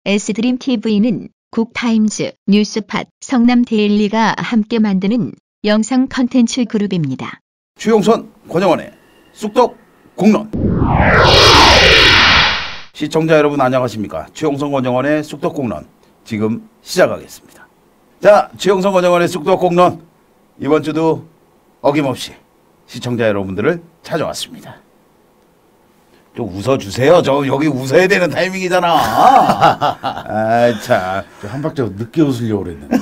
S드림 TV는 국타임즈, 뉴스팟, 성남데일리가 함께 만드는 영상 컨텐츠 그룹입니다. 추용선, 권영원의 쑥떡 공론. 시청자 여러분 안녕하십니까? 추용선, 권영원의 쑥떡 공론 지금 시작하겠습니다. 자, 추용선, 권영원의 쑥떡 공론 이번 주도 어김없이 시청자 여러분들을 찾아왔습니다. 좀 웃어주세요. 저 여기 웃어야 되는 타이밍이잖아. 아, 참. 한 박자 늦게 웃으려고 그랬는데.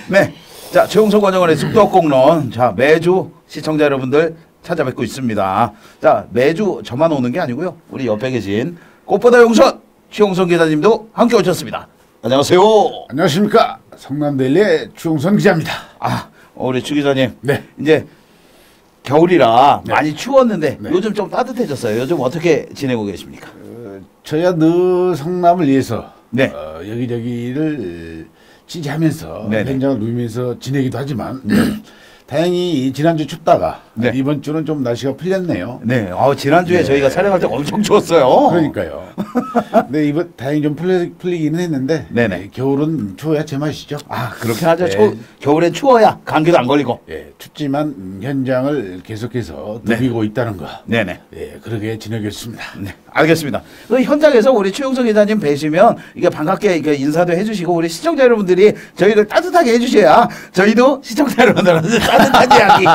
네. 자, 최용선 권영원의 쑥떡공론. 자, 매주 시청자 여러분들 찾아뵙고 있습니다. 자, 매주 저만 오는 게 아니고요. 우리 옆에 계신 꽃보다 용선 최용선 기자님도 함께 오셨습니다. 안녕하세요. 안녕하십니까. 성남데일리의 추용선 기자입니다. 아, 우리 추 기자님. 네. 이제 겨울이라 네. 많이 추웠는데 네. 요즘 좀 따뜻해졌어요. 요즘 어떻게 지내고 계십니까? 저야 늘 성남을 위해서 네. 여기저기를 지지하면서 네네. 현장을 누비면서 지내기도 하지만 다행히 지난주 춥다가 네. 이번 주는 좀 날씨가 풀렸네요. 네. 지난주에 네. 저희가 촬영할 때 엄청 추웠어요. 그러니까요. 근데 이번 다행히 좀 풀리기는 했는데 네네. 겨울은 추워야 제맛이죠. 아, 그렇게 하죠. 네. 겨울엔 추워야 감기도 안 걸리고. 예, 춥지만 현장을 계속해서 네. 누비고 있다는 거. 네네. 예, 그러게 지내겠습니다. 네, 알겠습니다. 그 현장에서 우리 최용석 기자님 뵈시면 이게 반갑게 이렇게 인사도 해주시고 우리 시청자 여러분들이 저희를 따뜻하게 해주셔야 저희도 시청자 여러분들한테 따뜻한 이야기,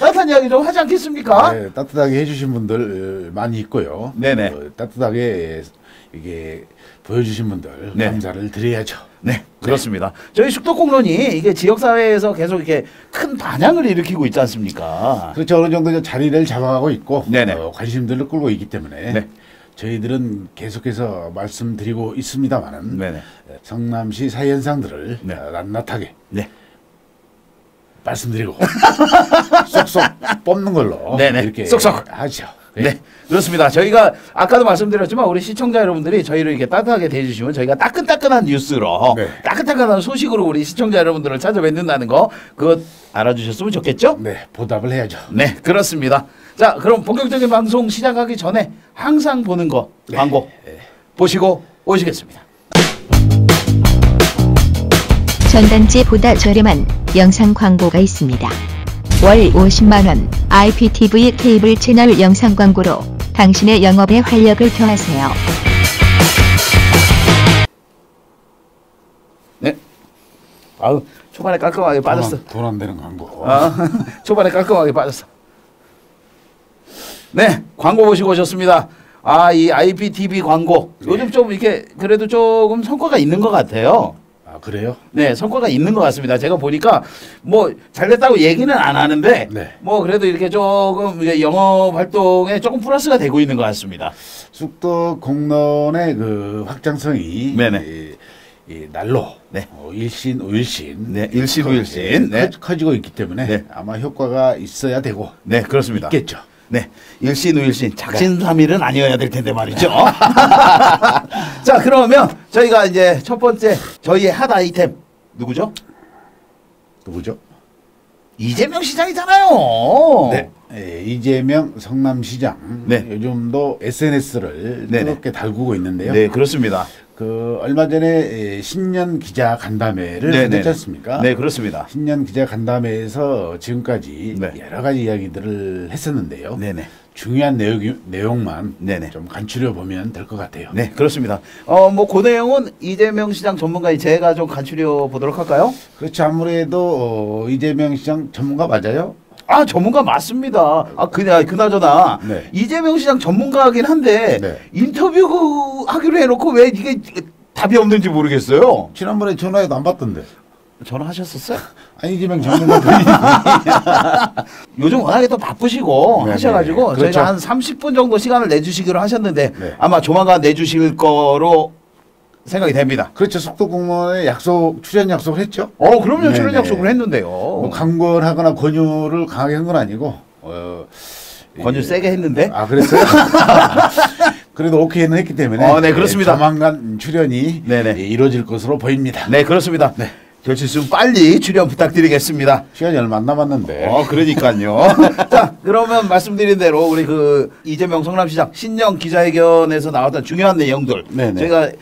따뜻한 이야기 좀 하지 않겠습니까? 네, 따뜻하게 해주신 분들 많이 있고요. 네네. 따뜻하게 이게 보여주신 분들 네. 감사를 드려야죠. 네, 그렇습니다. 저희 쑥떡공론이 이게 지역사회에서 계속 이렇게 큰 반향을 일으키고 있지 않습니까? 그렇죠. 어느 정도 자리를 잡아가고 있고 네네. 관심들을 끌고 있기 때문에 네. 저희들은 계속해서 말씀드리고 있습니다만은 네네. 성남시 사회 현상들을 네. 낱낱하게 네. 말씀드리고 쏙쏙 뽑는 걸로 네네. 이렇게 쏙쏙. 하죠. 네, 그렇습니다. 저희가 아까도 말씀드렸지만 우리 시청자 여러분들이 저희를 이렇게 따뜻하게 대해주시면 저희가 따끈따끈한 뉴스로 네. 따끈따끈한 소식으로 우리 시청자 여러분들을 찾아뵙는다는 거 그것 알아주셨으면 좋겠죠? 네, 보답을 해야죠. 네, 그렇습니다. 자, 그럼 본격적인 방송 시작하기 전에 항상 보는 거 광고 보시고 오시겠습니다. 전단지보다 저렴한 영상 광고가 있습니다. 월 50만원 IPTV 케이블 채널 영상 광고로 당신의 영업에 활력을 더하세요. 네. 아우, 초반에 깔끔하게 빠졌어. 돈 안 되는 광고. 초반에 깔끔하게 빠졌어. 네, 광고 보시고 오셨습니다. 아, 이 IPTV 광고 요즘 좀 이렇게 그래도 조금 성과가 있는 것 같아요. 아, 그래요? 네, 성과가 있는 것 같습니다. 제가 보니까 뭐 잘됐다고 얘기는 안 하는데 네. 뭐 그래도 이렇게 조금 이제 영업 활동에 조금 플러스가 되고 있는 것 같습니다. 쑥떡 공론의 그 확장성이 네네. 이 날로 네. 일신 우일신 네, 일신 우일신. 네. 커지고 있기 때문에 네. 아마 효과가 있어야 되고 네, 그렇습니다. 있겠죠. 네, 일신우일신 작신삼일은 아니어야 될 텐데 말이죠. 자, 그러면 저희가 이제 첫 번째 저희의 핫 아이템 누구죠? 누구죠? 이재명 시장이잖아요. 네. 예, 이재명 성남시장 네. 요즘도 SNS를 네네. 뜨겁게 달구고 있는데요. 네, 그렇습니다. 그 얼마 전에 신년 기자 간담회를 네네. 했지 않습니까? 네, 그렇습니다. 신년 기자 간담회에서 지금까지 네. 여러 가지 이야기들을 했었는데요. 네네. 중요한 내용만 네네. 좀 간추려 보면 될 것 같아요. 네, 그렇습니다. 뭐 그 내용은 이재명 시장 전문가인 제가 좀 간추려 보도록 할까요? 그렇죠. 아무래도 이재명 시장 전문가 맞아요? 아, 전문가 맞습니다. 그나저나 네. 이재명 시장 전문가긴 한데 네. 인터뷰 하기로 해놓고 왜 이게 답이 없는지 모르겠어요. 지난번에 전화해도 안 받던데. 전화하셨었어요? 아니, 이재명 전문가들이. 요즘 워낙에 또 바쁘시고 네네. 하셔가지고 그렇죠. 저희가 한 30분 정도 시간을 내주시기로 하셨는데 네. 아마 조만간 내주실 거로 생각이 됩니다. 그렇죠. 속도공무원에 출연 약속을 했죠. 그럼요. 출연 네네. 약속을 했는데요. 뭐 강권하거나 권유를 강하게 한 건 아니고. 권유 세게 했는데. 아, 그랬어요? 그래도 오케이는 했기 때문에. 네, 그렇습니다. 조만간 출연이 네네. 이루어질 것으로 보입니다. 네, 그렇습니다. 네. 될 수 있으면 빨리 출연 부탁드리겠습니다. 시간이 얼마 안 남았는데. 그러니까요. 자, 그러면 말씀드린 대로 우리 그 이재명 성남시장 신년 기자회견에서 나왔던 중요한 내용들 네네. 제가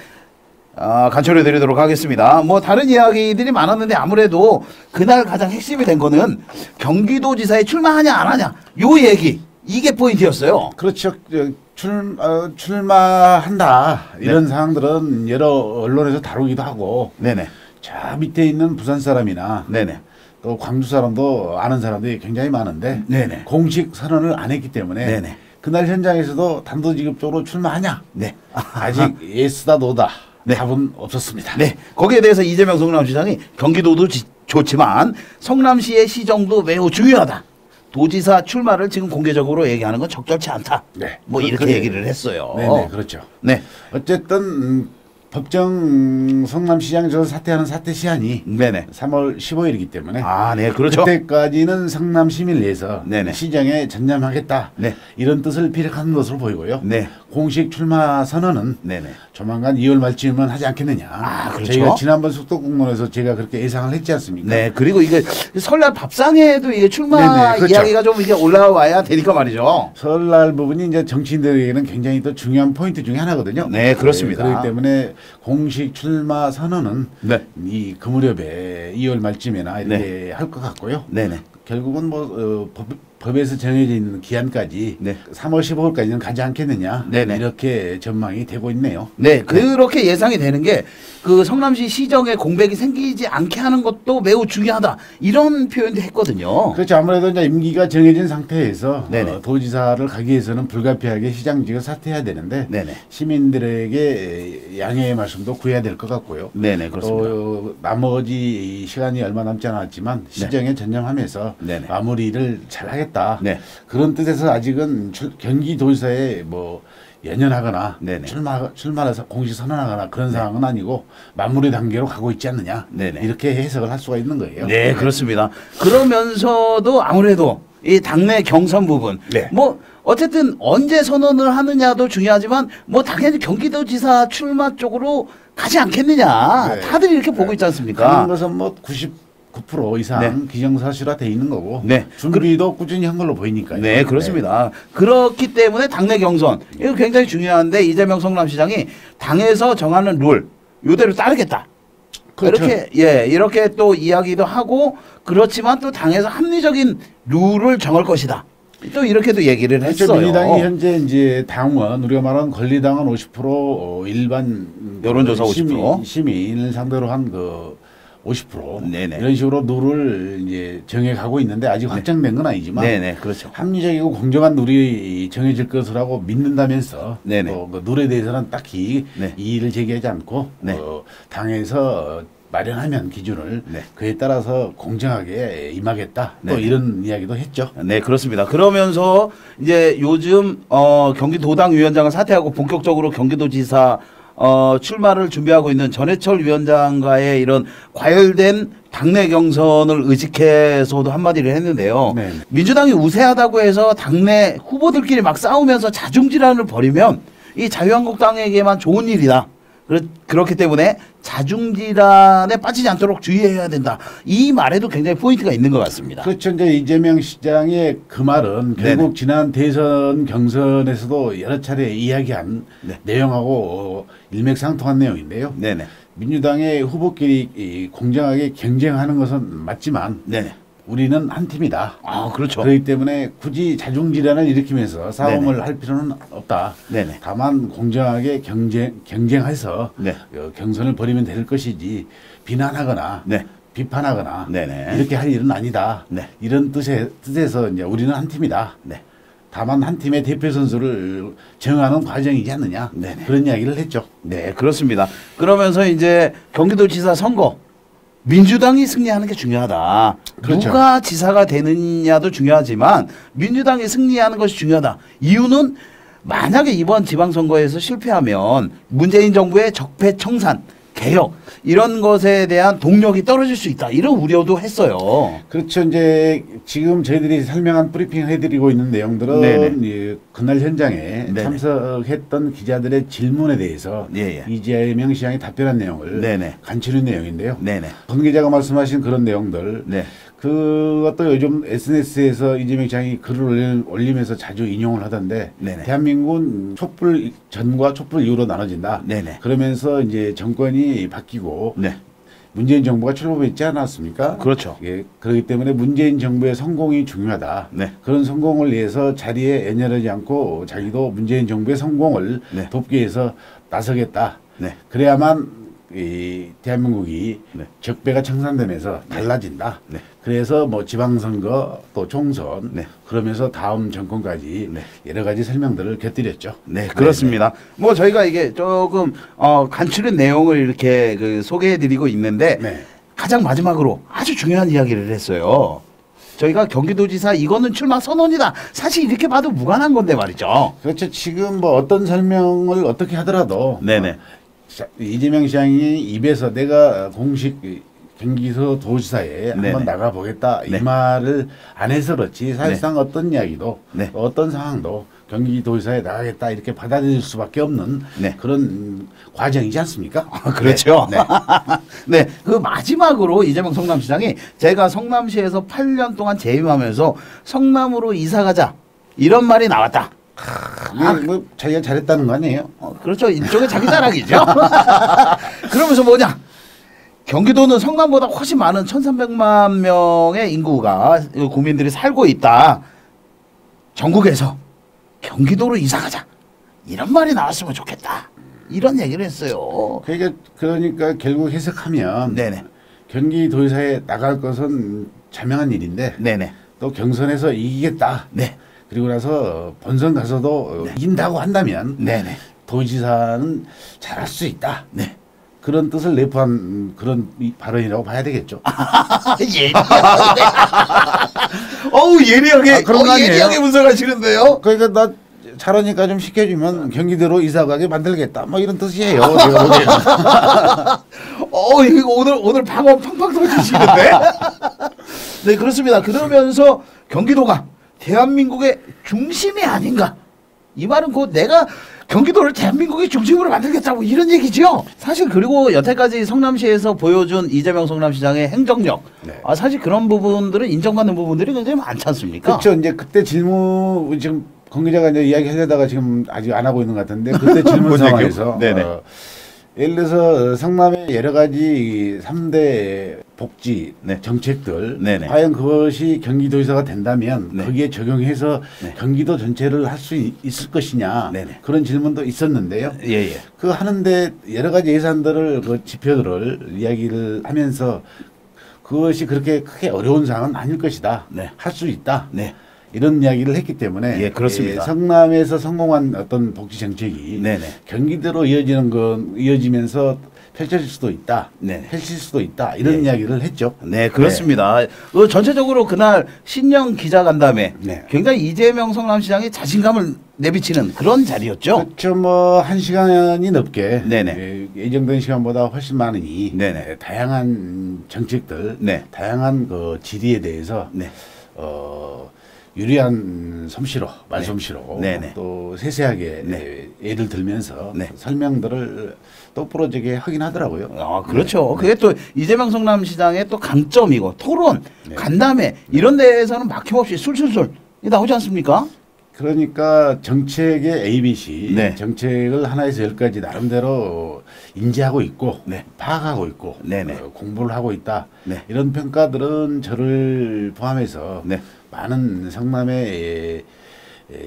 간추려 드리도록 하겠습니다. 뭐 다른 이야기들이 많았는데 아무래도 그날 가장 핵심이 된 거는 경기도지사에 출마하냐 안 하냐 요 얘기 이게 포인트였어요. 그렇죠. 출마한다 이런 사항들은 여러 언론에서 다루기도 하고 네네. 저 밑에 있는 부산 사람이나 네네. 또 광주 사람도 아는 사람들이 굉장히 많은데 네네. 공식 선언을 안 했기 때문에 네네. 그날 현장에서도 단도직입적으로 출마하냐 네. 아직 예스다 노다 네. 답은 없었습니다. 네. 거기에 대해서 이재명 성남시장이 경기도도 좋지만 성남시의 시정도 매우 중요하다. 도지사 출마를 지금 공개적으로 얘기하는 건 적절치 않다. 네. 뭐 이렇게 얘기를 했어요. 네, 그렇죠. 네. 어쨌든 법정 성남시장 저 사퇴하는 사퇴 시한이 네네. 3월 15일이기 때문에 네, 그렇죠. 그때까지는 성남 시민을 위해서 네네. 시정에 전념하겠다. 네. 이런 뜻을 피력하는 것으로 보이고요. 네. 공식 출마 선언은 네네. 조만간 2월 말쯤이면 하지 않겠느냐. 그렇죠. 저희가 지난번 속도공론에서 제가 그렇게 예상을 했지 않습니까? 네. 그리고 이게 설날 밥상에도 이게 출마 네네, 그렇죠. 이야기가 좀 이게 올라와야 되니까 말이죠. 설날 부분이 이제 정치인들에게는 굉장히 또 중요한 포인트 중에 하나거든요. 네, 그렇습니다. 그렇기 때문에 공식 출마 선언은 네. 그 무렵에 2월 말쯤에나 이렇게 할 것 같고요. 네네. 결국은 법에서 정해져 있는 기한까지 네. 3월 15일까지는 가지 않겠느냐. 네네. 이렇게 전망이 되고 있네요. 네, 그렇게 예상이 되는 게 그 성남시 시정에 공백이 생기지 않게 하는 것도 매우 중요하다. 이런 표현도 했거든요. 그렇죠. 아무래도 이제 임기가 정해진 상태에서 네네. 도지사를 가기 위해서는 불가피하게 시장직을 사퇴해야 되는데 네네. 시민들에게 양해의 말씀도 구해야 될 것 같고요. 네네, 그렇습니다. 또 나머지 시간이 얼마 남지 않았지만 시정에 전념하면서 네네. 마무리를 잘 하겠다. 네. 그런 뜻에서 아직은 경기도지사에 연연하거나 네네. 출마해서 공식 선언하거나 그런 상황은 아니고 마무리 단계로 가고 있지 않느냐. 네네. 이렇게 해석을 할 수가 있는 거예요. 네, 그렇습니다. 그러면서도 아무래도 이 당내 경선 부분, 네. 뭐 어쨌든 언제 선언을 하느냐도 중요하지만 뭐 당연히 경기도지사 출마 쪽으로 가지 않겠느냐. 네. 다들 이렇게 보고 있지 않습니까? 가는 것은 99% 이상 네. 기정사실화돼 있는 거고 네. 준비도 꾸준히 한 걸로 보이니까요. 네, 그렇습니다. 그렇기 때문에 당내 경선 이거 굉장히 중요한데 이재명 성남시장이 당에서 정하는 룰 이대로 따르겠다. 그렇죠. 이렇게 또 이야기도 하고 그렇지만 또 당에서 합리적인 룰을 정할 것이다. 또 이렇게도 얘기를 그렇죠. 했어요. 민주당이 현재 이제 당원 우리가 말하는 권리당원 50% 일반 여론조사 50% 시민을 상대로 한 50% 네네. 이런 식으로 룰을 이제 정해가고 있는데 아직 확정된 건 아니지만 네네, 그렇죠. 합리적이고 공정한 룰이 정해질 것이라고 믿는다면서 네네. 또 그 룰에 대해서는 딱히 네. 이의를 제기하지 않고 네. 당에서 마련하면 기준을 네. 그에 따라서 공정하게 임하겠다. 또 네. 이런 이야기도 했죠. 네, 그렇습니다. 그러면서 이제 요즘 경기도당 위원장을 사퇴하고 본격적으로 경기도지사 출마를 준비하고 있는 전해철 위원장과의 이런 과열된 당내 경선을 의식해서도 한마디를 했는데요. 네. 민주당이 우세하다고 해서 당내 후보들끼리 막 싸우면서 자중질환을 벌이면 이 자유한국당에게만 좋은 일이다. 그렇기 때문에 자중질환에 빠지지 않도록 주의해야 된다. 이 말에도 굉장히 포인트가 있는 것 같습니다. 그렇죠. 이제 이재명 시장의 그 말은 결국 네네. 지난 대선 경선에서도 여러 차례 이야기한 네. 내용하고 일맥상통한 내용인데요. 네네. 민주당의 후보끼리 공정하게 경쟁하는 것은 맞지만 네네. 우리는 한 팀이다. 그렇죠. 그렇기 때문에 굳이 자중질환을 일으키면서 싸움을 네네. 할 필요는 없다. 네네. 다만 공정하게 경쟁해서 네. 경선을 벌이면 될 것이지 비난하거나 네. 비판하거나 네네. 이렇게 할 일은 아니다. 네. 이런 뜻에서 이제 우리는 한 팀이다. 네. 다만 한 팀의 대표 선수를 정하는 과정이지 않느냐. 네네. 그런 이야기를 했죠. 네, 그렇습니다. 그러면서 이제 경기도지사 선거 민주당이 승리하는 게 중요하다. 그렇죠. 누가 지사가 되느냐도 중요하지만 민주당이 승리하는 것이 중요하다. 이유는 만약에 이번 지방선거에서 실패하면 문재인 정부의 적폐청산 개혁 이런 것에 대한 동력이 떨어질 수 있다 이런 우려도 했어요. 그렇죠. 이제 지금 저희들이 설명한 브리핑 해드리고 있는 내용들은 예, 그날 현장에 네네. 참석했던 기자들의 질문에 대해서 예예. 이재명 시장이 답변한 내용을 네네. 간추린 내용인데요. 네네. 권 기자가 말씀하신 그런 내용들 네. 그것도 요즘 SNS에서 이재명 시장이 글을 올리면서 자주 인용을 하던데 네네. 대한민국은 촛불 전과 촛불 이후로 나눠진다. 네네. 그러면서 이제 정권이 바뀌고 네. 문재인 정부가 출범했지 않았습니까? 그렇죠. 예, 그렇기 때문에 문재인 정부의 성공이 중요하다. 네. 그런 성공을 위해서 자리에 연연하지 않고 자기도 문재인 정부의 성공을 네. 돕기 위해서 나서겠다. 네. 그래야만 이 대한민국이 네. 적배가 청산되면서 달라진다. 네. 그래서 뭐 지방선거 또 총선 네. 그러면서 다음 정권까지 네. 여러 가지 설명들을 곁들였죠. 네, 그렇습니다. 뭐 저희가 이게 조금 간추린 내용을 이렇게 그 소개해드리고 있는데 네. 가장 마지막으로 아주 중요한 이야기를 했어요. 저희가 경기도지사 이거는 출마 선언이다. 사실 이렇게 봐도 무관한 건데 말이죠. 그렇죠. 지금 뭐 어떤 설명을 어떻게 하더라도 네네. 이재명 시장이 입에서 내가 공식 경기도 도지사에 네네. 한번 나가보겠다 네. 이 말을 안 해서 그렇지 사실상 어떤 이야기도 네. 어떤 상황도 경기도지사에 나가겠다 이렇게 받아들일 수밖에 없는 네. 그런 과정이지 않습니까? 그렇죠. 네. 네. 그 마지막으로 이재명 성남시장이 제가 성남시에서 8년 동안 재임하면서 성남으로 이사 가자 이런 말이 나왔다. 뭐 자기가 잘했다는 거 아니에요? 그렇죠. 일종의 자기 자랑이죠. 그러면서 뭐냐? 경기도는 성남보다 훨씬 많은 1,300만 명의 인구가 국민들이 살고 있다. 전국에서 경기도로 이사 가자. 이런 말이 나왔으면 좋겠다. 이런 얘기를 했어요. 그러니까 결국 해석하면 네네. 경기도지사에 나갈 것은 자명한 일인데 네네. 또 경선에서 이기겠다. 네. 그리고 나서 본선 가서도 이긴다고 한다면 네네. 도지사는 잘할 수 있다. 네. 그런 뜻을 내포한 그런 발언이라고 봐야 되겠죠. 예리하네. 어우, 예리하게. 그런 거 아니에요? 예리하게 분석하시는데요. 그러니까 나 잘하니까 좀 시켜주면 경기도로 이사 가게 만들겠다. 뭐 이런 뜻이에요. 제가 보기에는. 이거 오늘 방어 팡팡 터지시는데? 네, 그렇습니다. 그러면서 경기도가 대한민국의 중심이 아닌가. 이 말은 곧 내가 경기도를 대한민국의 중심으로 만들겠다고 이런 얘기죠. 사실 그리고 여태까지 성남시에서 보여준 이재명 성남시장의 행정력, 네. 사실 그런 부분들은 인정받는 부분들이 굉장히 많지 않습니까? 그렇죠. 이제 그때 질문 지금 권 기자가 이제 이야기하려다가 지금 아직 안 하고 있는 것 같은데 그때 질문 상황에서 네네. 예를 들어서 성남의 여러 가지 3대 복지 네. 정책들 네네. 과연 그것이 경기도지사가 된다면 네. 거기에 적용해서 네. 경기도 전체를 할 수 있을 것이냐 네네. 그런 질문도 있었는데요. 예예. 그 하는데 여러 가지 예산들을 그 지표들을 이야기를 하면서 그것이 그렇게 크게 어려운 사항은 아닐 것이다. 네. 할 수 있다. 네. 이런 이야기를 했기 때문에 예, 그렇습니다. 성남에서 성공한 어떤 복지 정책이 네네. 경기도로 이어지면서 펼쳐질 수도 있다. 네네. 펼칠 수도 있다. 이런 예. 이야기를 했죠. 네, 그렇습니다. 전체적으로 그날 신년 기자간담회 네. 굉장히 이재명 성남시장이 자신감을 내비치는 그런 자리였죠. 그렇죠. 뭐 1시간이 넘게 네네. 예정된 시간보다 훨씬 많으니 네네. 다양한 정책들, 네. 다양한 그 질의에 대해서 네. 유리한 솜씨로 말솜씨로 네네. 또 세세하게 네. 예를 들면서 네. 설명들을 똑부러지게 하긴 하더라고요. 그렇죠. 그게 또 이재명 성남시장의 또 강점이고 토론, 네. 간담회 이런 데에서는 막힘없이 술술술 나오지 않습니까? 그러니까 정책의 ABC 네. 정책을 하나에서 열까지 나름대로 인지하고 있고 네. 파악하고 있고 네네. 공부를 하고 있다. 네. 이런 평가들은 저를 포함해서 네. 많은 성남의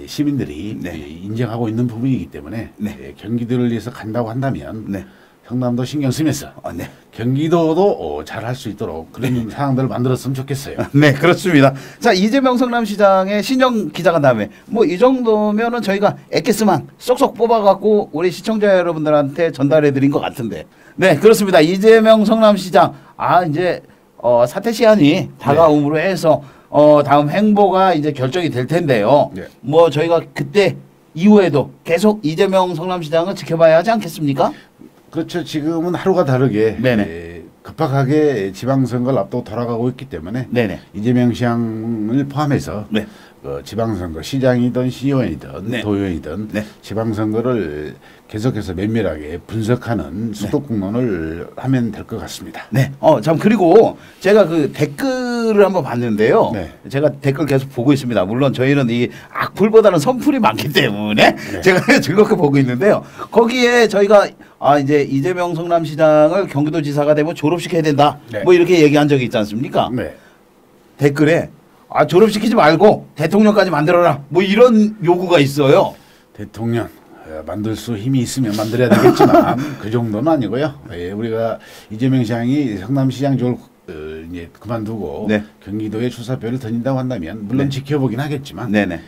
시민들이 네. 인정하고 있는 부분이기 때문에 네. 경기도를 위해서 간다고 한다면 네. 성남도 신경 쓰면서 네. 경기도도 잘할 수 있도록 그런 상황들을 만들었으면 좋겠어요. 네, 그렇습니다. 자, 이재명 성남시장의 신년 기자간담회. 뭐 이 정도면은 저희가 엑기스만 쏙쏙 뽑아갖고 우리 시청자 여러분들한테 전달해드린 것 같은데. 네, 그렇습니다. 이재명 성남시장. 이제 사퇴 시한이 다가옴으로 해서 다음 행보가 이제 결정이 될 텐데요. 네. 뭐 저희가 그때 이후에도 계속 이재명 성남시장을 지켜봐야 하지 않겠습니까? 그렇죠. 지금은 하루가 다르게 네네. 급박하게 지방선거를 앞두고 돌아가고 있기 때문에 네네. 이재명 시장을 포함해서 네. 지방선거 시장이든 시의원이든 네. 도의원이든 네. 지방선거를 계속해서 면밀하게 분석하는 수도국론을 하면 될 것 같습니다. 네. 참 그리고 제가 그 댓글을 한번 봤는데요. 네. 제가 댓글 계속 보고 있습니다. 물론 저희는 이 악플보다는 선플이 많기 때문에 네. 제가 즐겁게 보고 있는데요. 거기에 저희가 이제 이재명 성남시장을 경기도지사가 되면 졸업시켜야 된다. 네. 뭐 이렇게 얘기한 적이 있지 않습니까? 네. 댓글에 졸업시키지 말고 대통령까지 만들어라. 뭐 이런 요구가 있어요. 대통령 만들 수 힘이 있으면 만들어야 되겠지만 그 정도는 아니고요. 우리가 이재명 시장이 성남시장 쪽을 이제 그만두고 네. 경기도에 출사표를 던진다고 한다면 물론 네. 지켜보긴 하겠지만 네네.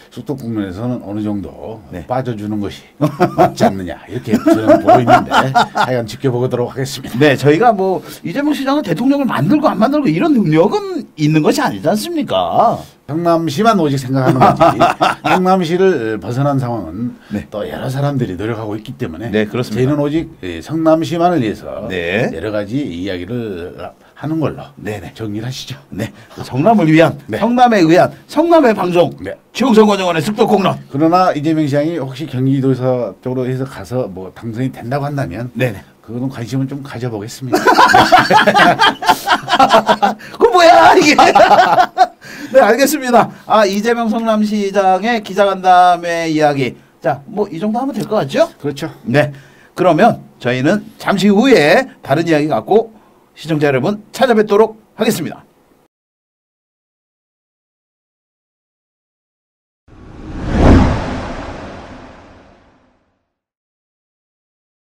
수도국면에서는 어느 정도 네. 빠져주는 것이 맞지 않느냐 이렇게 저는 보고 있는데 하여간 지켜보도록 하겠습니다. 네, 저희가 뭐 이재명 시장은 대통령을 만들고 안 만들고 이런 능력은 있는 것이 아니지 않습니까? 성남시만 오직 생각하는 거지 성남시를 벗어난 상황은 네. 또 여러 사람들이 노력하고 있기 때문에 네, 그렇습니다. 저희는 오직 성남시만을 위해서 네. 여러 가지 이야기를 하는 걸로 네네. 정리를 하시죠. 네, 성남을 위한 네. 성남에 의한 성남의 방송 네. 최홍성 권영원의 습도공론. 그러나 이재명 시장이 혹시 경기도에서 쪽으로 해서 가서 뭐 당선이 된다고 한다면 네네. 그거는 관심을 좀 가져보겠습니다. 그 뭐야 이게? 네, 알겠습니다. 이재명 성남시장의 기자간담회 이야기. 자, 뭐 이 정도 하면 될 것 같죠? 그렇죠. 네. 그러면 저희는 잠시 후에 다른 이야기 갖고 시청자 여러분 찾아뵙도록 하겠습니다.